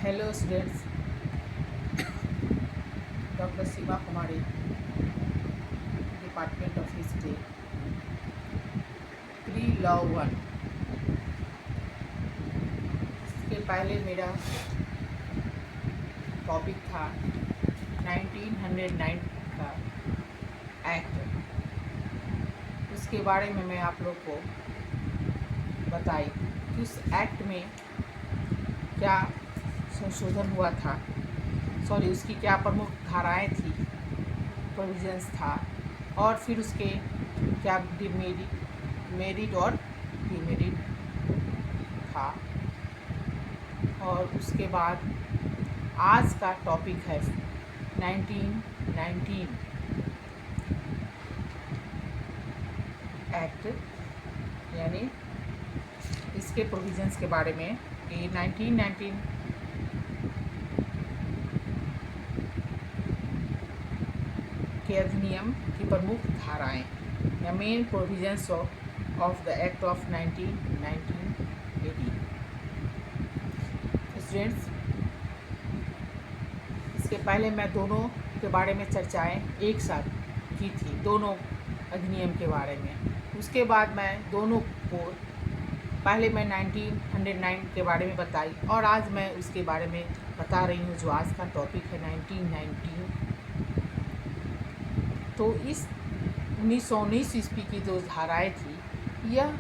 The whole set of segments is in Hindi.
Hello students, doctor Seema Kumari, department of history, pre law one. इसके पहले मेरा टॉपिक था 1909 का एक्ट। उसके बारे में मैं आप लोग को बताई कि उस एक्ट में क्या संशोधन हुआ था, उसकी क्या प्रमुख धाराएं थी, प्रोविजंस था, और फिर उसके क्या मेरिट और डिमेरिट था। और उसके बाद आज का टॉपिक है 1919 एक्ट, यानी इसके प्रोविजंस के बारे में कि 1919 के अधिनियम की प्रमुख धाराएं या main provisions of the act of 1918। Students, इसके पहले मैं दोनों के बारे में चर्चाएं एक साथ की थी, दोनों अधिनियम के बारे में। उसके बाद मैं दोनों को पहले मैं 1909 के बारे में बताई और आज मैं उसके बारे में बता रही हूँ जो आज का टॉपिक है 1919। तो इस 1919 ईस्वी की जो धाराएँ थी, यह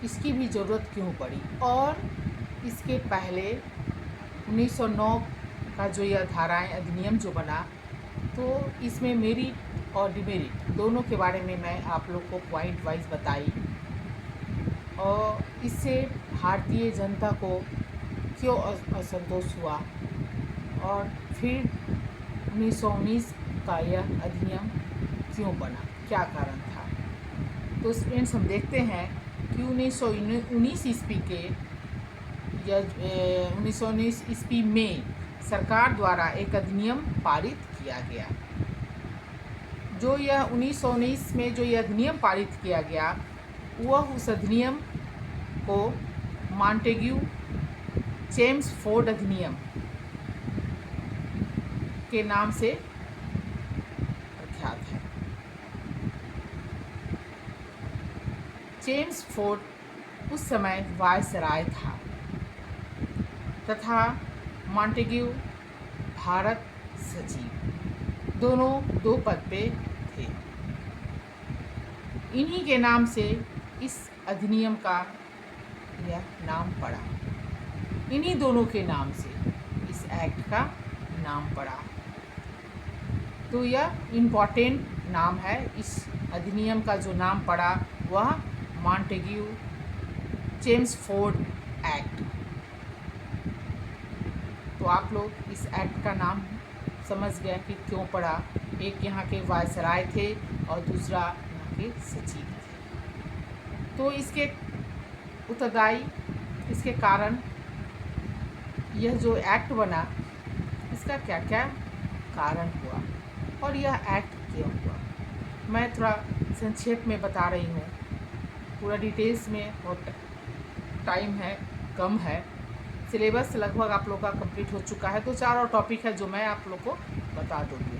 इसकी भी ज़रूरत क्यों पड़ी, और इसके पहले 1909 का जो यह धाराएँ अधिनियम जो बना, तो इसमें मेरिट और डिमेरिट दोनों के बारे में मैं आप लोग को पॉइंट वाइज बताई, और इससे भारतीय जनता को क्यों असंतोष हुआ, और फिर 1919 का यह अधिनियम क्यों बना, क्या कारण था। तो स्टूडेंट्स, हम देखते हैं कि 1919 ईस्वी के 1919 ईस्वी में सरकार द्वारा एक अधिनियम पारित किया गया। जो यह 1919 में जो यह अधिनियम पारित किया गया, वह उस अधिनियम को मॉन्टेग्यू चेम्सफोर्ड अधिनियम के नाम से प्रख्यात है। चेम्सफोर्ड उस समय वायसराय था तथा मॉन्टेग्यू भारत सचिव, दोनों दो पद पे थे। इन्हीं के नाम से इस अधिनियम का यह नाम पड़ा, इन्हीं दोनों के नाम से इस एक्ट का नाम पड़ा। तो यह इम्पॉर्टेंट नाम है। इस अधिनियम का जो नाम पड़ा वह मॉन्टेग्यू चेम्सफोर्ड एक्ट। तो आप लोग इस एक्ट का नाम समझ गया कि क्यों पड़ा। एक यहाँ के वायसराय थे और दूसरा यहाँ के सचिव थे। तो इसके उत्तरदायी, इसके कारण यह जो एक्ट बना, इसका क्या क्या कारण हुआ और यह एक्ट क्यों हुआ, मैं थोड़ा संक्षेप में बता रही हूँ। पूरा डिटेल्स में, और टाइम है कम है, सिलेबस लगभग आप लोग का कंप्लीट हो चुका है, तो 4 और टॉपिक है जो मैं आप लोग को बता दूँगी।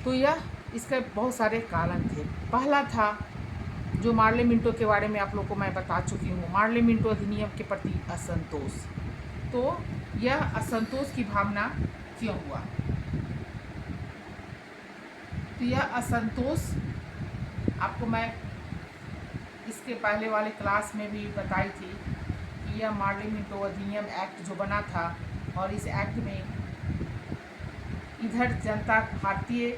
तो यह इसके बहुत सारे कारण थे। पहला था जो मार्ले मिंटो के बारे में आप लोग को मैं बता चुकी हूँ, मार्ले मिंटो अधिनियम के प्रति असंतोष। तो यह असंतोष की भावना क्यों हुआ, तो यह असंतोष आपको मैं इसके पहले वाले क्लास में भी बताई थी कि यह मार्ले मिंटो अधिनियम एक्ट जो बना था, और इस एक्ट में इधर जनता, भारतीय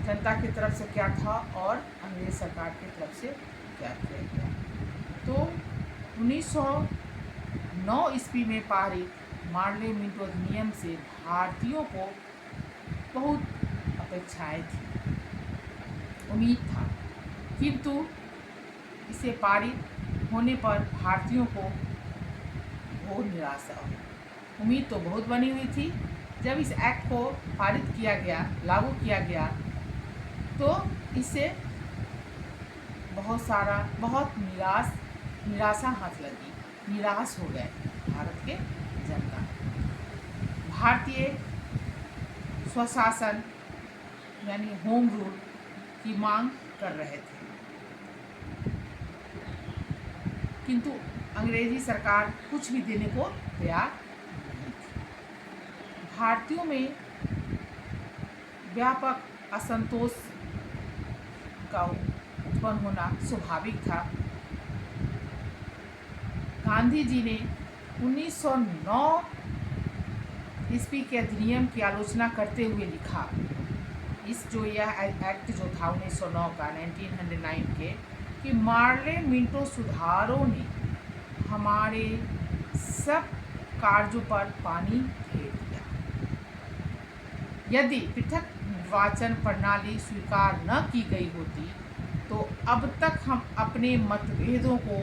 जनता की तरफ से क्या था और अंग्रेज सरकार की तरफ से क्या किया गया। तो 1909 ईस्वी में पारित मार्ले मिंटो अधिनियम से भारतीयों को बहुत अपेक्षाएं थी, उम्मीद था, किंतु इसे पारित होने पर भारतीयों को बहुत निराशा हुई। उम्मीद तो बहुत बनी हुई थी। जब इस एक्ट को पारित किया गया, लागू किया गया, तो इससे बहुत निराशा हाथ लगी, निराश हो गए भारत के जनता। भारतीय स्वशासन यानी होम रूल की मांग कर रहे थे, किंतु अंग्रेजी सरकार कुछ भी देने को तैयार नहीं थी। भारतीयों में व्यापक असंतोष का उत्पन्न होना स्वाभाविक था। गांधी जी ने 1909 ईस्वी के अधिनियम की आलोचना करते हुए लिखा, यह एक्ट जो था 1909 का 1909 के, कि मार्ले मिंटो सुधारों ने हमारे सब कार्यों पर पानी फेर दिया। यदि पृथक निर्वाचन प्रणाली स्वीकार न की गई होती तो अब तक हम अपने मतभेदों को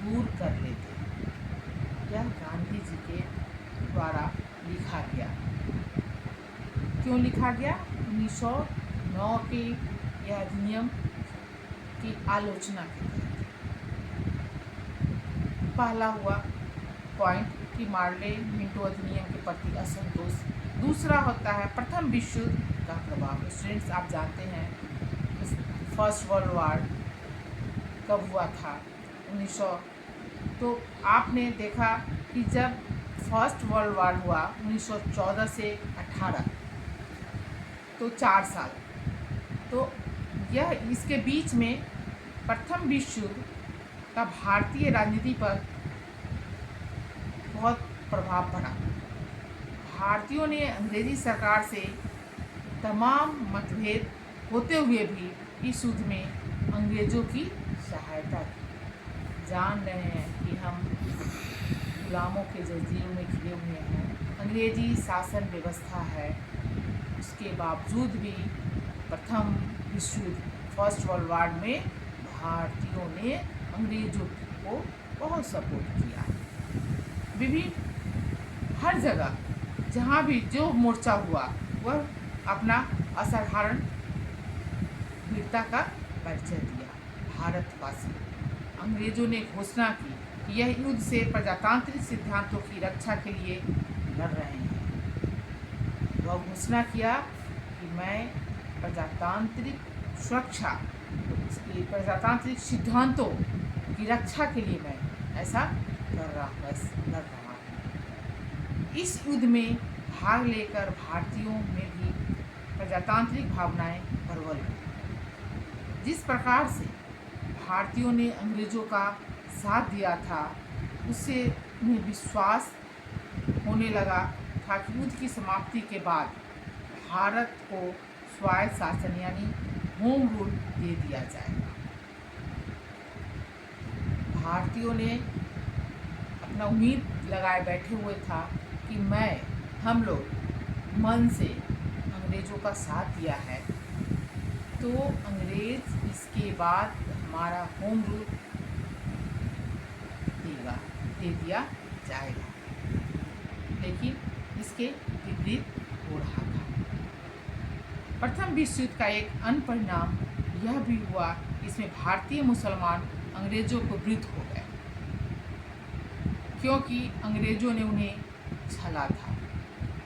दूर कर लेते। यह गांधी जी के द्वारा लिखा गया। क्यों लिखा गया? 1909 के यह अधिनियम की आलोचना की गई। पहला हुआ पॉइंट कि मार्ले मिंटो अधिनियम के प्रति असंतोष। दूसरा होता है प्रथम विश्व युद्ध का प्रभाव। स्टूडेंट्स, आप जानते हैं फर्स्ट वर्ल्ड वॉर कब हुआ था? 1900। तो आपने देखा कि जब फर्स्ट वर्ल्ड वॉर हुआ 1914 से 18, तो 4 साल। तो यह इसके बीच में प्रथम विश्व युद्ध का भारतीय राजनीति पर बहुत प्रभाव पड़ा। भारतीयों ने अंग्रेजी सरकार से तमाम मतभेद होते हुए भी इस युद्ध में अंग्रेजों की सहायता की। जान रहे हैं कि हम गुलामों के जंजीरों में घिरे हुए हैं, अंग्रेजी शासन व्यवस्था है, उसके बावजूद भी प्रथम विश्व युद्ध फर्स्ट वर्ल्ड वॉर में भारतीयों ने अंग्रेजों को बहुत सपोर्ट किया। विभिन्न हर जगह जहाँ भी जो मोर्चा हुआ वह अपना असाधारण वीरता का परिचय दिया। भारतवासी अंग्रेजों ने घोषणा की कि यह युद्ध से प्रजातांत्रिक सिद्धांतों की रक्षा के लिए लड़ रहे हैं। वह घोषणा किया कि मैं प्रजातांत्रिक सुरक्षा, प्रजातांत्रिक सिद्धांतों की रक्षा के लिए मैं ऐसा लड़ रहा हूँ। इस युद्ध में भाग लेकर भारतीयों में भी प्रजातांत्रिक भावनाएं प्रबल हुई। जिस प्रकार से भारतीयों ने अंग्रेजों का साथ दिया था, उससे उन्हें विश्वास होने लगा था कि युद्ध की समाप्ति के बाद भारत को स्वायत्त शासन यानी होम रूल दे दिया जाएगा। भारतीयों ने अपना उम्मीद लगाए बैठे हुए था कि हम लोग मन से अंग्रेजों का साथ दिया है तो अंग्रेज इसके बाद हमारा होम रूल दे दिया जाएगा। लेकिन इसके विपरीत हो रहा था। प्रथम विश्व युद्ध का एक अन्य परिणाम यह भी हुआ कि इसमें भारतीय मुसलमान अंग्रेजों को विरुद्ध हो गए, क्योंकि अंग्रेजों ने उन्हें छला था।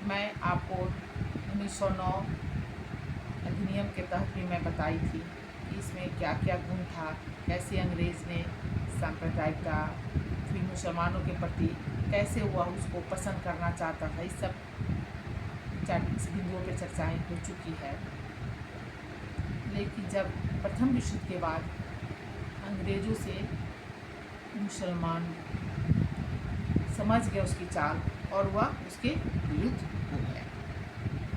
मैं आपको 1909 अधिनियम के तहत भी मैं बताई थी कि इसमें क्या क्या गुण था, कैसे अंग्रेज ने सांप्रदायिकता फिर मुसलमानों के प्रति कैसे हुआ उसको पसंद करना चाहता था। इस सब बिंदुओं पर चर्चाएं हो चुकी है। लेकिन जब प्रथम विश्व युद्ध के बाद अंग्रेजों से मुसलमान समझ गए उसकी चाल और वह उसके विरुद्ध हो गया।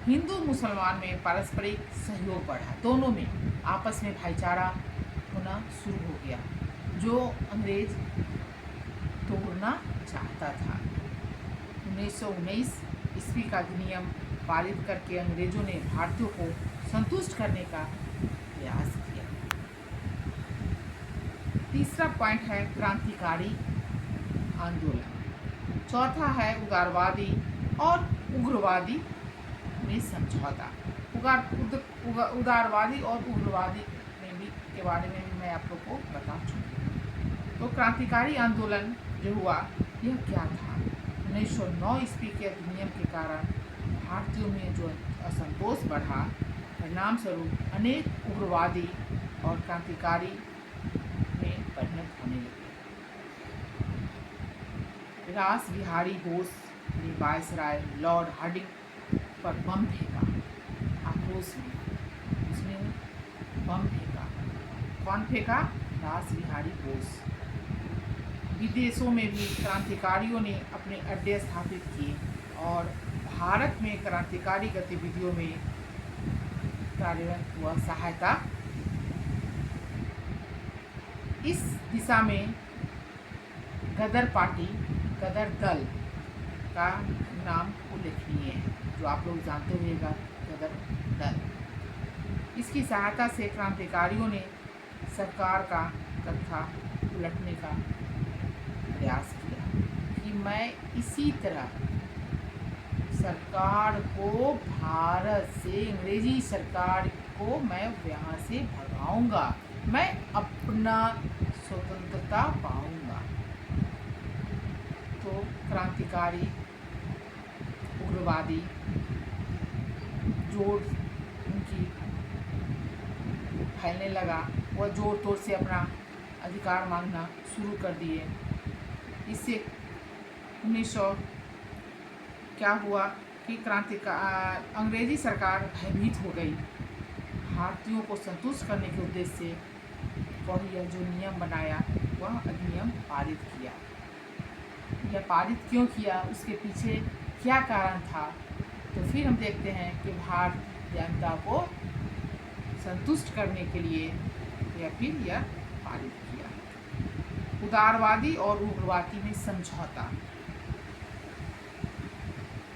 हिंदू मुसलमान में पारस्परिक सहयोग बढ़ा, दोनों में आपस में भाईचारा होना शुरू हो गया, जो अंग्रेज तोड़ना चाहता था। 1919 ईस्वी का अधिनियम पारित करके अंग्रेजों ने भारतीयों को संतुष्ट करने का प्रयास किया। तीसरा पॉइंट है क्रांतिकारी आंदोलन। चौथा है उदारवादी और उग्रवादी में समझौता। उदारवादी और उग्रवादी में भी के बारे में भी मैं आप लोग को बता चुकी। तो क्रांतिकारी आंदोलन जो हुआ यह क्या था? 1909 ईस्वी के अधिनियम के कारण भारतीयों में जो असंतोष बढ़ा, परिणाम स्वरूप अनेक उग्रवादी और क्रांतिकारी में परिणत होने लगे। रास बिहारी बोस ने वायसराय लॉर्ड हार्डिंग पर बम फेंका। आक्रोश में उसने बम फेंका। कौन फेंका? रास बिहारी बोस। विदेशों में भी क्रांतिकारियों ने अपने अड्डे स्थापित किए और भारत में क्रांतिकारी गतिविधियों में कार्यरत हुआ सहायता। इस दिशा में गदर पार्टी, गदर दल का नाम उल्लेखनीय है, जो आप लोग जानते हुएगा, गदर दल। इसकी सहायता से क्रांतिकारियों ने सरकार का कत्था उलटने का प्रयास किया कि मैं इसी तरह सरकार को, भारत से अंग्रेजी सरकार को मैं यहाँ से भगाऊंगा, मैं अपना स्वतंत्रता पाऊंगा। तो क्रांतिकारी उग्रवादी जोर उनकी फैलने लगा, वह जोर तोड़ से अपना अधिकार मांगना शुरू कर दिए। इससे 1900 क्या हुआ कि अंग्रेजी सरकार भयभीत हो गई। भारतीयों को संतुष्ट करने के उद्देश्य से वह यह जो नियम बनाया, वह अधिनियम पारित किया। यह पारित क्यों किया, उसके पीछे क्या कारण था, तो फिर हम देखते हैं कि भारतीय जनता को संतुष्ट करने के लिए यह पारित किया। उदारवादी और उग्रवादी में समझौता।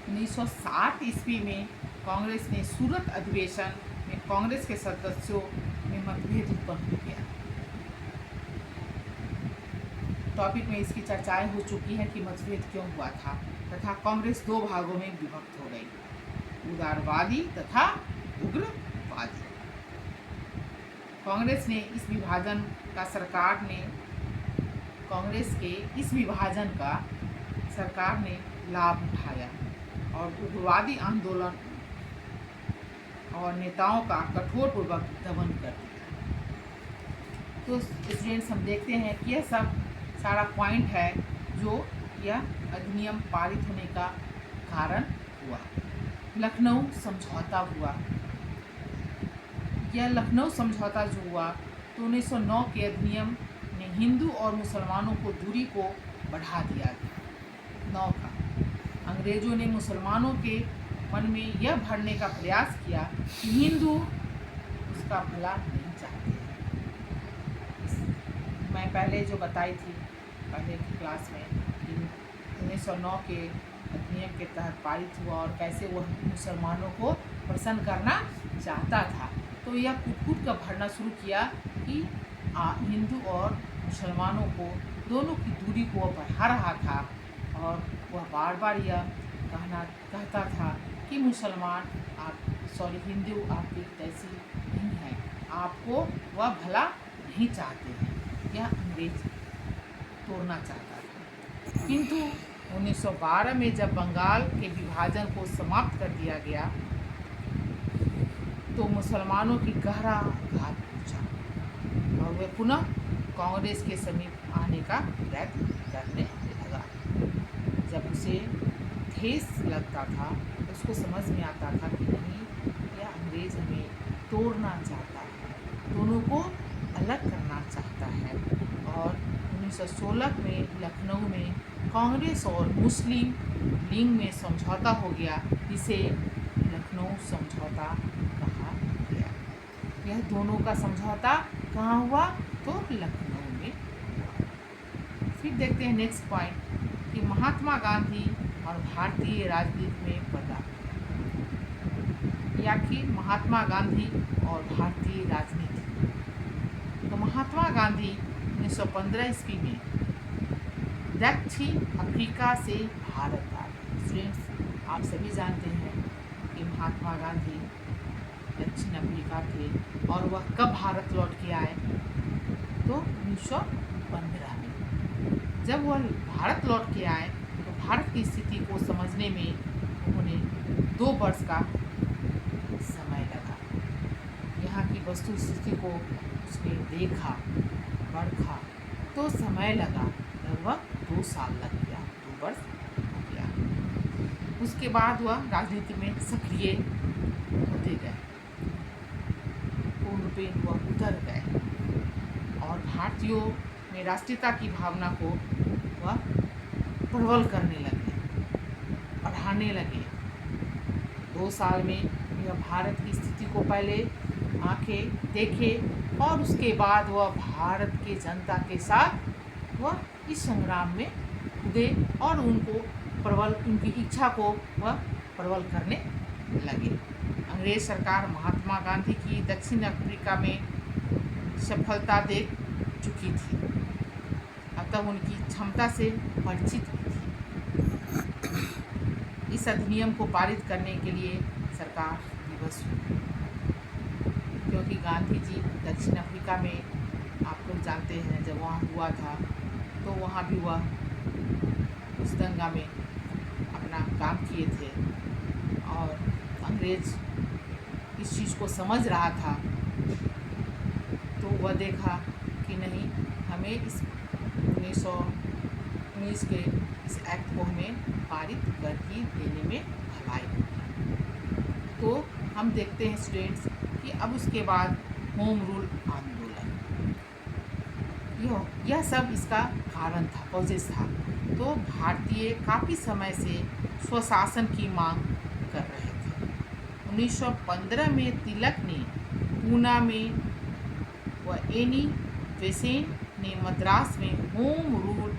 1960 ईस्वी में कांग्रेस ने सूरत अधिवेशन में कांग्रेस के सदस्यों में मतभेद उत्पन्न हो गया। टॉपिक में इसकी चर्चाएं हो चुकी है कि मतभेद क्यों हुआ था, तथा कांग्रेस दो भागों में विभक्त हो गई, उदारवादी तथा उग्रवादी। कांग्रेस के इस विभाजन का सरकार ने लाभ उठाया और उग्रवादी आंदोलन और नेताओं का कठोरपूर्वक दमन कर दिया। तो स्टूडेंट्स, हम देखते हैं कि यह सब सारा पॉइंट है जो यह अधिनियम पारित होने का कारण हुआ। लखनऊ समझौता हुआ। यह लखनऊ समझौता जो हुआ, तो 1909 के अधिनियम ने हिंदू और मुसलमानों को दूरी को बढ़ा दिया गया। 9 का अंग्रेजों ने मुसलमानों के मन में यह भरने का प्रयास किया कि हिंदू उसका भला नहीं चाहते। मैं पहले जो बताई थी पहले की क्लास में कि 1909 के अधिनियम के तहत पारित हुआ और कैसे वह मुसलमानों को प्रसन्न करना चाहता था। तो यह कूट का भरना शुरू किया कि हिंदू और मुसलमानों को दोनों की दूरी को बढ़ा रहा था, और वह बार बार यह कहता था कि हिंदू आपकी तैसी नहीं है, आपको वह भला नहीं चाहते हैं, यह अंग्रेज तोड़ना चाहता था। किंतु 1912 में जब बंगाल के विभाजन को समाप्त कर दिया गया, तो मुसलमानों की गहरा आघात पहुंचा और वे पुनः कांग्रेस के समीप आने का प्रयत्न करने लगा। जब उसे ठेस लगता था, तो उसको समझ में आता था कि नहीं, यह अंग्रेज हमें तोड़ना चाहता है, दोनों को अलग करना चाहता है। और 1916 में लखनऊ में कांग्रेस और मुस्लिम लीग में समझौता हो गया, जिसे लखनऊ समझौता कहा गया। यह दोनों का समझौता कहाँ हुआ? तो लखनऊ में हुआ। फिर देखते हैं नेक्स्ट पॉइंट कि महात्मा गांधी और भारतीय राजनीति में बदलाव, या कि महात्मा गांधी और भारतीय राजनीति। तो महात्मा गांधी 1915 ईस्वी में दक्षिण अफ्रीका से भारत आए। स्टूडेंट्स, आप सभी जानते हैं कि महात्मा गांधी दक्षिण अफ्रीका थे, और वह कब भारत लौट के आए? तो 1915 में। जब वह भारत लौट के आए, तो भारत की स्थिति को समझने में उन्हें 2 वर्ष का समय लगा। यहाँ की वस्तु स्थिति को उसने देखा, परखा, तो समय लगा, लगभग 2 साल लग गया, 2 वर्ष हो गया। उसके बाद वह राजनीति में सक्रिय होते गए, पूर्ण रूपेण वह उतर गए और भारतीयों में राष्ट्रीयता की भावना को वह प्रबल करने लगे, बढ़ाने लगे। 2 साल में यह भारत की स्थिति को पहले आंखें देखे और उसके बाद वह भारत के जनता के साथ वह इस संग्राम में कूदे और उनको प्रबल, उनकी इच्छा को वह प्रबल करने लगे। अंग्रेज सरकार महात्मा गांधी की दक्षिण अफ्रीका में सफलता देख चुकी थी, अतः उनकी क्षमता से परिचित भी थी। इस अधिनियम को पारित करने के लिए सरकार विवश हुई, क्योंकि गांधी जी दक्षिण अफ्रीका में, आप लोग जानते हैं, जब वहाँ हुआ था तो वहाँ भी वह उस दंगा में अपना काम किए थे और अंग्रेज इस चीज़ को समझ रहा था। तो वह देखा कि नहीं, हमें इस 1919 के इस एक्ट को हमें पारित कर ही देने में भलाई होगी। तो हम देखते हैं स्टूडेंट्स कि अब उसके बाद होम रूल आंदोलन, यह सब इसका कारण था, कॉजेस था। तो भारतीय काफ़ी समय से स्वशासन की मांग कर रहे थे। 1915 में तिलक ने पूना में व एनी बेसेंट ने मद्रास में होम रूल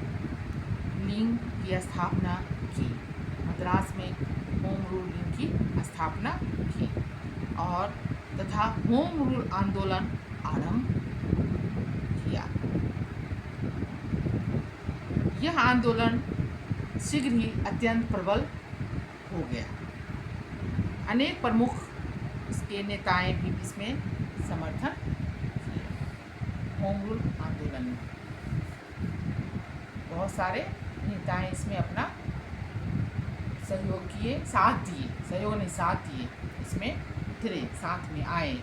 लीग की स्थापना की। मद्रास में होम रूल लीग की स्थापना की और तथा होम रूल आंदोलन आरंभ किया। यह आंदोलन शीघ्र ही अत्यंत प्रबल हो गया। अनेक प्रमुख इसके नेताएं भी इसमें समर्थन किए। होम रूल आंदोलन में बहुत सारे नेताएं इसमें अपना सहयोग किए, साथ दिए, सहयोग नहीं साथ दिए, इसमें उतरे, साथ में आए।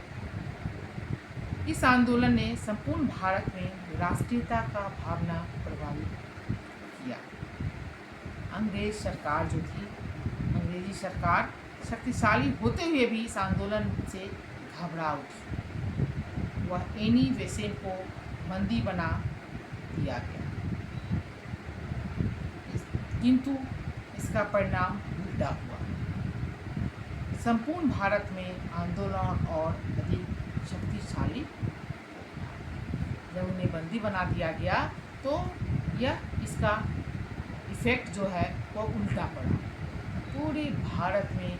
इस आंदोलन ने संपूर्ण भारत में राष्ट्रीयता का भावना प्रभावित किया। अंग्रेज सरकार जो थी, अंग्रेजी सरकार शक्तिशाली होते हुए भी इस आंदोलन से घबरा उठी। वह एनी बेसेंट को बंदी बना दिया गया, किंतु इसका परिणाम उल्टा हुआ। संपूर्ण भारत में आंदोलन और अधिक शक्तिशाली। जब उन्हें बंदी बना दिया गया तो यह इसका इफेक्ट जो है वो उल्टा पड़ा। पूरे भारत में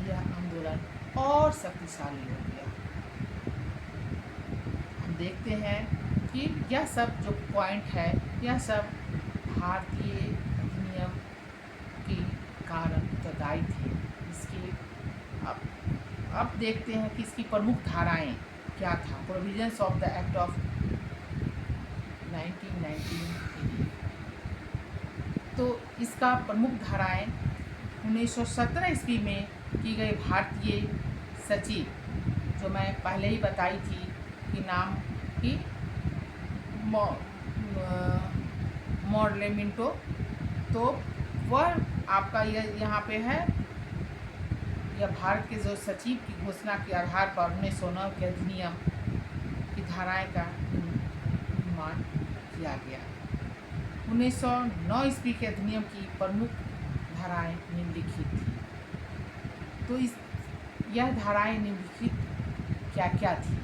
यह आंदोलन और शक्तिशाली हो गया। हम देखते हैं कि यह सब जो पॉइंट है, यह सब भारतीय अधिनियम के कारण उत्तरदायी थे। इसके अब देखते हैं कि इसकी प्रमुख धाराएं क्या था। Provisions of the act of 1919। तो इसका प्रमुख धाराएं 1917 ईस्वी में की गई भारतीय सचिव, जो मैं पहले ही बताई थी कि नाम की मॉडलेमिंटो, तो वह आपका यहाँ पे है। यह भारत के जो सचिव की घोषणा के आधार पर 1909 के अधिनियम की धाराएं का निर्माण किया गया। 1909 ईस्वी के अधिनियम की प्रमुख धाराएं निम्नलिखित थी। तो यह धाराएं निम्नलिखित क्या क्या थी,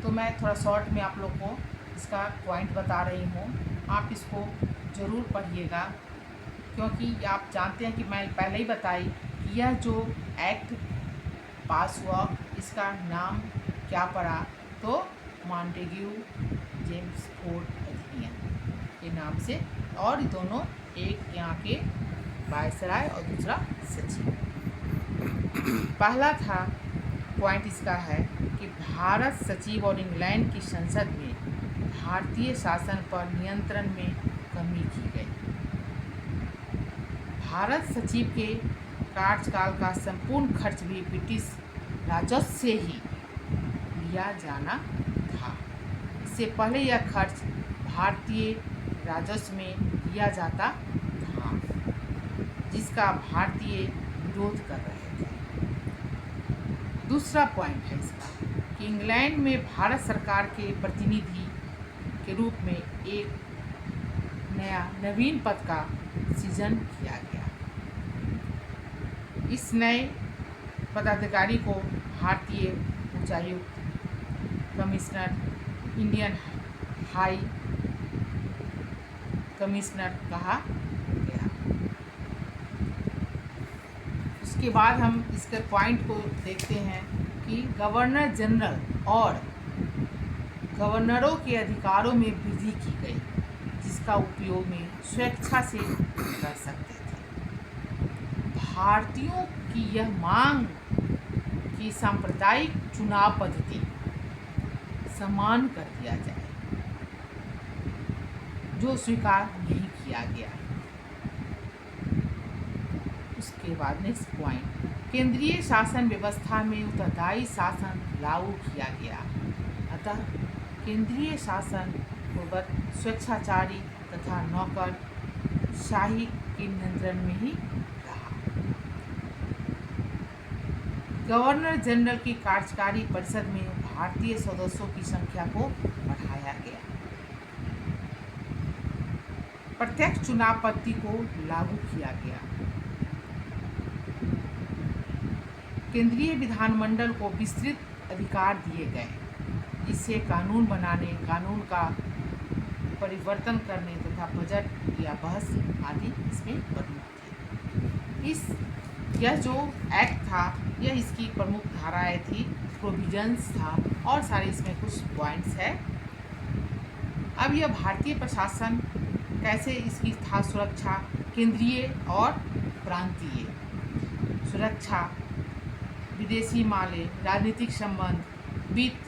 तो मैं थोड़ा शॉर्ट में आप लोग को इसका पॉइंट बता रही हूँ। आप इसको ज़रूर पढ़िएगा, क्योंकि आप जानते हैं कि मैं पहले ही बताई कि यह जो एक्ट पास हुआ इसका नाम क्या पड़ा, तो मॉन्टेग्यू जेम्स फोर्ड अधिनियम के नाम से। और दोनों, एक यहाँ के वायसराय और दूसरा सचिव। पहला था पॉइंट इसका है कि भारत सचिव और इंग्लैंड की संसद में भारतीय शासन पर नियंत्रण में कमी की गई। भारत सचिव के कार्यकाल का संपूर्ण खर्च भी ब्रिटिश राजस्व से ही लिया जाना था। इससे पहले यह खर्च भारतीय राजस्व में लिया जाता था, जिसका भारतीय विरोध कर रहे थे। दूसरा पॉइंट है इसका कि इंग्लैंड में भारत सरकार के प्रतिनिधि के रूप में एक नवीन पद का सृजन किया गया। इस नए पदाधिकारी को भारतीय उच्चायुक्त, कमिश्नर, इंडियन हाई कमिश्नर कहा गया। उसके बाद हम इसके पॉइंट को देखते हैं कि गवर्नर जनरल और गवर्नरों के अधिकारों में वृद्धि की गई, जिसका उपयोग में स्वेच्छा से कर सकते थे। भारतीयों की यह मांग कि सांप्रदायिक चुनाव पद्धति समान कर दिया जाए, जो स्वीकार नहीं किया गया। उसके बाद नेक्स्ट पॉइंट, केंद्रीय शासन व्यवस्था में उत्तरदायी शासन लागू किया गया। अतः केंद्रीय शासन पूर्वक स्वेच्छाचारी तथा नौकरशाही के नियंत्रण में ही रहा। गवर्नर जनरल की कार्यकारी परिषद में भारतीय सदस्यों की संख्या को बढ़ाया गया। प्रत्यक्ष चुनाव पद्धति को लागू किया गया। केंद्रीय विधानमंडल को विस्तृत अधिकार दिए गए, जिससे कानून बनाने, कानून का परिवर्तन करने तथा बजट या बहस आदि इसमें प्रमुख थे। यह जो एक्ट था, यह इसकी प्रमुख धाराएं थी, प्रोविजंस था और सारे इसमें कुछ पॉइंट्स है। अब यह भारतीय प्रशासन कैसे इसकी था सुरक्षा, केंद्रीय और प्रांतीय सुरक्षा, विदेशी माले, राजनीतिक संबंध, वित्त,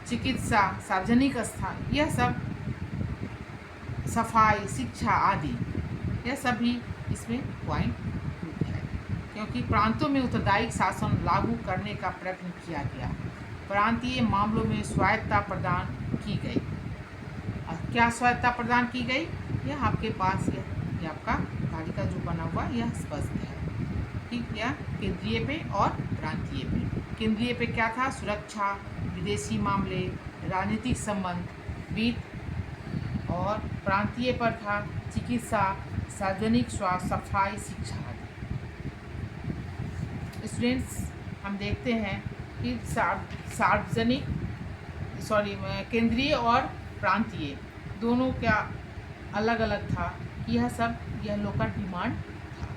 चिकित्सा, सार्वजनिक स्थान, यह सब, सफाई, शिक्षा आदि, यह सभी इसमें पॉइंट है। क्योंकि प्रांतों में उत्तरदायी शासन लागू करने का प्रयत्न किया गया, प्रांतीय मामलों में स्वायत्तता प्रदान की गई। और क्या स्वायत्तता प्रदान की गई, यह आपके पास यह आपका तालिका जो बना हुआ यह स्पष्ट है। ठीक, यह केंद्रीय पे और प्रांतीय पे। केंद्रीय पे क्या था, सुरक्षा, विदेशी मामले, राजनीतिक संबंध, वित्त, और प्रांतीय पर था चिकित्सा, सार्वजनिक स्वास्थ्य, सफाई, शिक्षा आदि। स्टूडेंट्स, हम देखते हैं कि केंद्रीय और प्रांतीय दोनों क्या अलग अलग था, यह सब यह लोग का डिमांड था।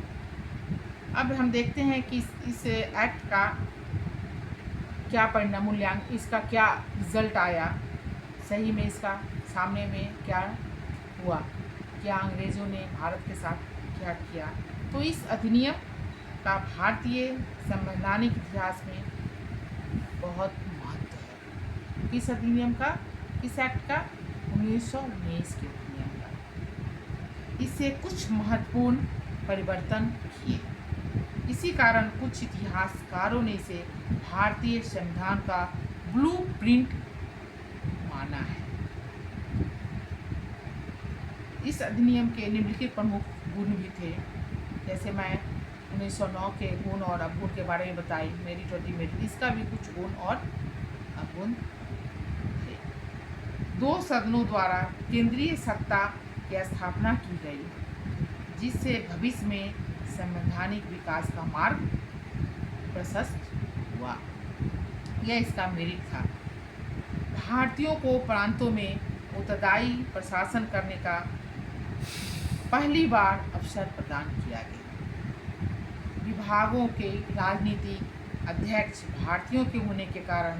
अब हम देखते हैं कि इस एक्ट का क्या परिणाम, मूल्यांकन, इसका क्या रिजल्ट आया, सही में इसका सामने में क्या हुआ, क्या अंग्रेज़ों ने भारत के साथ क्या किया। तो इस अधिनियम का भारतीय संवैधानिक इतिहास में बहुत महत्व है। किस अधिनियम का, किस एक्ट का, 1919 के अधिनियम का। इससे कुछ महत्वपूर्ण परिवर्तन किए। इसी कारण कुछ इतिहासकारों ने इसे भारतीय संविधान का ब्लूप्रिंट माना है। इस अधिनियम के निम्नलिखित प्रमुख गुण भी थे, जैसे मैं 1909 के गुण और अवगुण के बारे में बताई, मेरिट और डिमेरिट, इसका भी कुछ गुण और अवगुण थे। 2 सदनों द्वारा केंद्रीय सत्ता की स्थापना की गई, जिससे भविष्य में संवैधानिक विकास का मार्ग प्रशस्त हुआ। यह इसका मेरिट था। भारतीयों को प्रांतों में उत्तरदायी प्रशासन करने का पहली बार अवसर प्रदान किया गया। विभागों के राजनीतिक अध्यक्ष भारतीयों के होने के कारण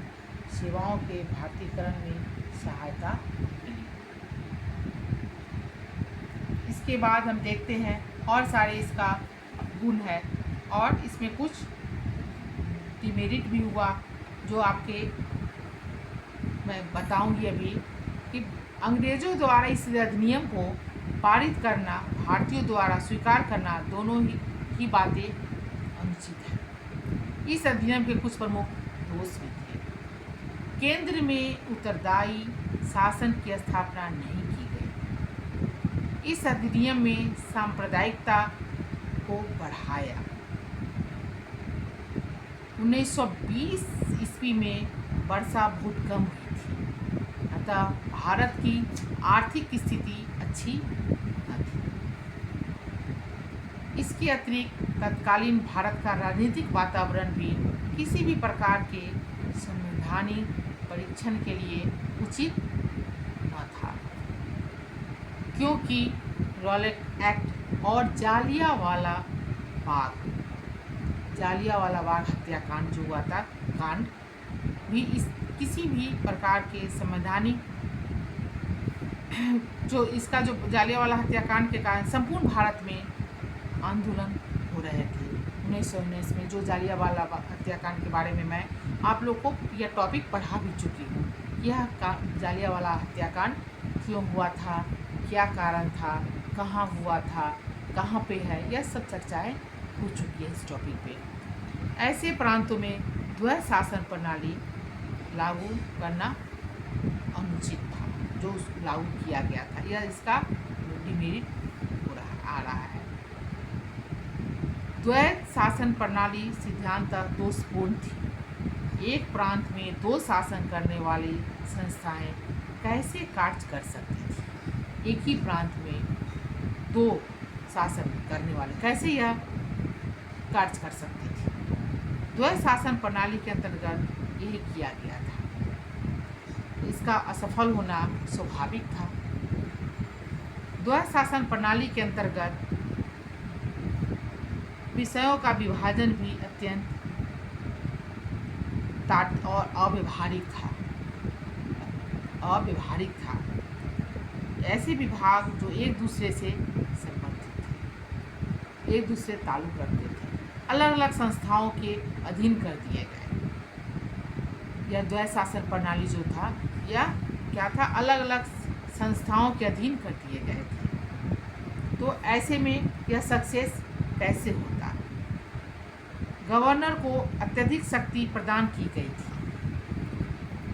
सेवाओं के भारतीयकरण में सहायता मिली। इसके बाद हम देखते हैं और सारे इसका गुण है, और इसमें कुछ डिमेरिट भी हुआ जो आपके मैं बताऊंगी अभी, कि अंग्रेज़ों द्वारा इस अधिनियम को पारित करना, भारतीयों द्वारा स्वीकार करना, दोनों ही बातें अनुचित है। इस अधिनियम के कुछ प्रमुख दोष भी थे। केंद्र में उत्तरदायी शासन की स्थापना नहीं की गई। इस अधिनियम में सांप्रदायिकता को बढ़ाया। 1920 ईस्वी में वर्षा बहुत कम हुई थी, अतः भारत की आर्थिक स्थिति अच्छी न थी। इसके अतिरिक्त तत्कालीन भारत का राजनीतिक वातावरण भी किसी भी प्रकार के संवैधानिक परीक्षण के लिए उचित न था, क्योंकि रॉलेट एक्ट और जालियांवाला बाग हत्याकांड जो हुआ था कांड भी किसी भी प्रकार के संवैधानिक जो जालियांवाला हत्याकांड के कारण संपूर्ण भारत में आंदोलन हो रहे थे। 1919 में जो जालियांवाला हत्याकांड के बारे में मैं आप लोग को यह टॉपिक पढ़ा भी चुकी हूँ। यह जालियांवाला हत्याकांड क्यों हुआ था, क्या कारण था, कहाँ हुआ था, कहाँ पे है, यह सब चर्चाएं हो चुकी है इस टॉपिक पे। ऐसे प्रांतों में द्वैध शासन प्रणाली लागू करना अनुचित था, जो लागू किया गया था। यह इसका डिमेरिट आ रहा है। द्वैध शासन प्रणाली सिद्धांततः दोषपूर्ण थी। एक प्रांत में दो शासन करने वाली संस्थाएं कैसे कार्य कर सकती थी? एक ही प्रांत में दो शासन करने वाले कैसे यह कार्य कर सकती थी? द्वैध शासन प्रणाली के अंतर्गत यही किया गया था। इसका असफल होना स्वाभाविक था। द्वैध शासन प्रणाली के अंतर्गत विषयों का विभाजन भी अत्यंत और अव्यवहारिक था। ऐसे विभाग जो एक दूसरे से संबंधित थे, एक दूसरे ताल्लुक रखते थे, अलग अलग संस्थाओं के अधीन कर दिए गए। यह द्वैध शासन प्रणाली जो था यह क्या था, अलग अलग संस्थाओं के अधीन कर दिए गए थे। तो ऐसे में यह सक्सेस कैसे होता? गवर्नर को अत्यधिक शक्ति प्रदान की गई थी।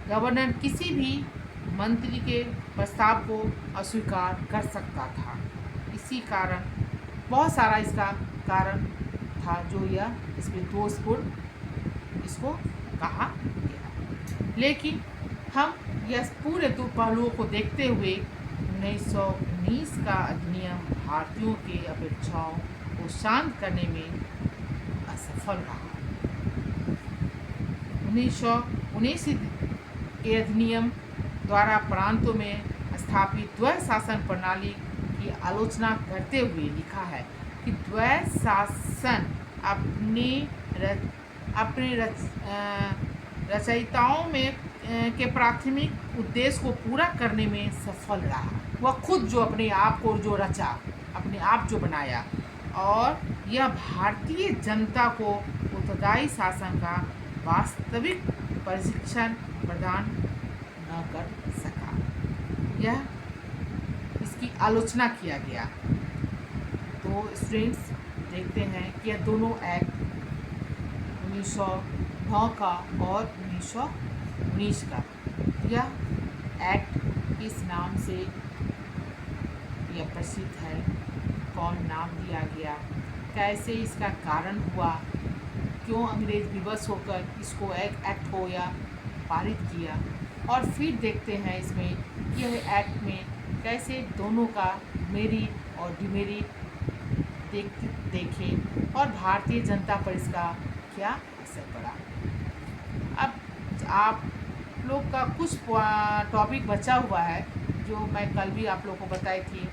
गवर्नर किसी भी मंत्री के प्रस्ताव को अस्वीकार कर सकता था। इसी कारण बहुत सारा इसका कारण था जो यह इसमें दोषपूर्ण इसको कहा गया। लेकिन हम यह पूरे दो पहलुओं को देखते हुए 1919 का अधिनियम भारतीयों के अपेक्षाओं को शांत करने में असफल रहा। 1919 के अधिनियम द्वारा प्रांतों में स्थापित द्वैध शासन प्रणाली की आलोचना करते हुए लिखा है कि द्वैध शासन अपने रचयिताओं में के प्राथमिक उद्देश्य को पूरा करने में सफल रहा। वह खुद जो अपने आप को जो रचा, अपने आप जो बनाया, और यह भारतीय जनता को उत्तरदायी शासन का वास्तविक प्रशिक्षण प्रदान न कर सका। यह इसकी आलोचना किया गया। तो स्टूडेंट्स देखते हैं कि यह दोनों एक्ट 1909 का और 1919 का, यह एक्ट किस नाम से यह प्रसिद्ध है, कौन नाम दिया गया, कैसे इसका कारण हुआ, क्यों अंग्रेज विवश होकर इसको एक एक्ट को या पारित किया, और फिर देखते हैं इसमें यह एक्ट में कैसे दोनों का मेरिट और डिमेरिट देखें और भारतीय जनता पर इसका क्या असर पड़ा। अब आप लोग का कुछ टॉपिक बचा हुआ है जो मैं कल भी आप लोग को बताई थी,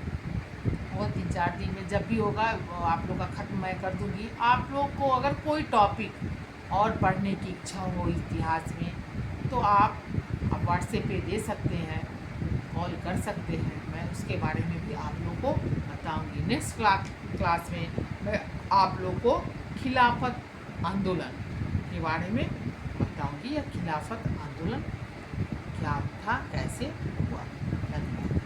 वो 3-4 दिन में जब भी होगा आप लोग का ख़त्म मैं कर दूंगी। आप लोग को अगर कोई टॉपिक और पढ़ने की इच्छा हो इतिहास में तो आप व्हाट्सएप पे दे सकते हैं, कॉल कर सकते हैं, मैं उसके बारे में भी आप लोग को बताऊंगी। नेक्स्ट क्लास में मैं आप लोग को खिलाफत आंदोलन के बारे में बताऊंगी, या खिलाफत आंदोलन क्या था, कैसे हुआ। धन्यवाद।